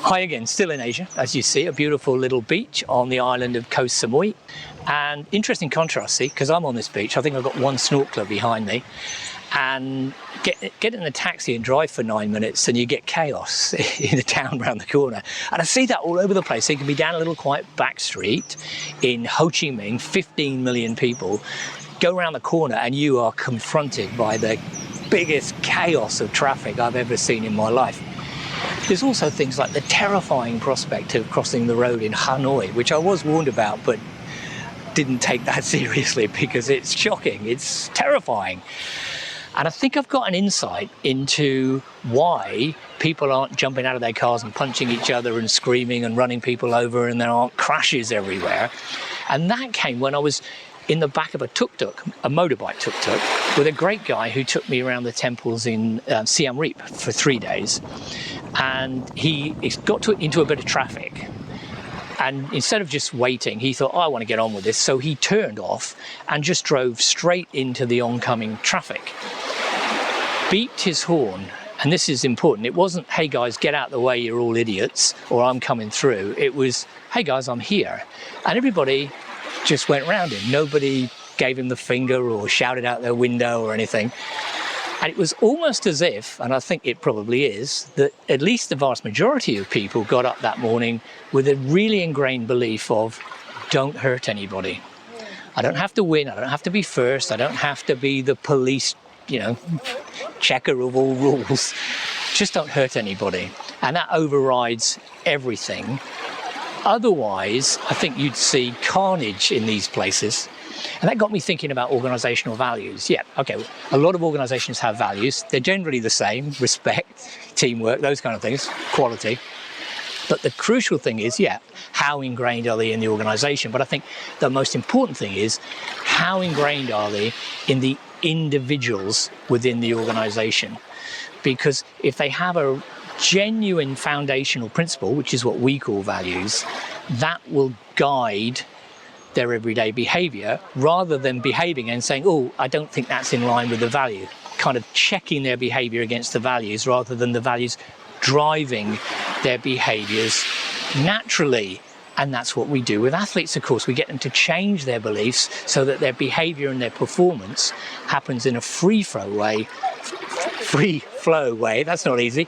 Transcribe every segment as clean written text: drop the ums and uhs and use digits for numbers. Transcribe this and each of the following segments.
Hi again, still in Asia, as you see, a beautiful little beach on the island of Koh Samui. And interesting contrast, see, because I'm on this beach, I think I've got one snorkeler behind me, and get in a taxi and drive for 9 minutes and you get chaos in the town around the corner. And I see that all over the place. So you can be down a little quiet back street in Ho Chi Minh, 15 million people, go around the corner and you are confronted by the biggest chaos of traffic I've ever seen in my life. There's also things like the terrifying prospect of crossing the road in Hanoi, which I was warned about, but didn't take that seriously because it's shocking, it's terrifying. And I think I've got an insight into why people aren't jumping out of their cars and punching each other and screaming and running people over, and there aren't crashes everywhere. And that came when I was in the back of a tuk-tuk, a motorbike tuk-tuk, with a great guy who took me around the temples in Siam Reap for 3 days. And he got into a bit of traffic. And instead of just waiting, he thought, oh, I want to get on with this. So he turned off and just drove straight into the oncoming traffic. Beeped his horn. And this is important. It wasn't, hey guys, get out the way, you're all idiots, or I'm coming through. It was, hey guys, I'm here. And everybody just went round him. Nobody gave him the finger or shouted out their window or anything. And it was almost as if, and I think it probably is, that at least the vast majority of people got up that morning with a really ingrained belief of, don't hurt anybody. I don't have to win, I don't have to be first, I don't have to be the police, checker of all rules. Just don't hurt anybody. And that overrides everything. Otherwise, I think you'd see carnage in these places. And that got me thinking about organisational values. Yeah, okay, a lot of organisations have values. They're generally the same: respect, teamwork, those kind of things, quality. But the crucial thing is, yeah, how ingrained are they in the organisation? But I think the most important thing is, how ingrained are they in the individuals within the organisation? Because if they have a genuine foundational principle, which is what we call values, that will guide their everyday behaviour, rather than behaving and saying, oh, I don't think that's in line with the value, kind of checking their behaviour against the values rather than the values driving their behaviours naturally. And that's what we do with athletes, of course. We get them to change their beliefs so that their behaviour and their performance happens in a free flow way, that's not easy,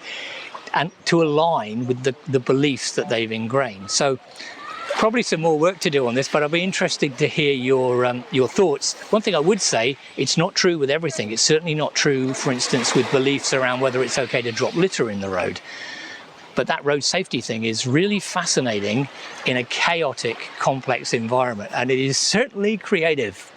and to align with the beliefs that they've ingrained. So probably some more work to do on this, but I'll be interested to hear your thoughts. One thing I would say, it's not true with everything. It's certainly not true, for instance, with beliefs around whether it's okay to drop litter in the road. But that road safety thing is really fascinating in a chaotic, complex environment, and it is certainly creative.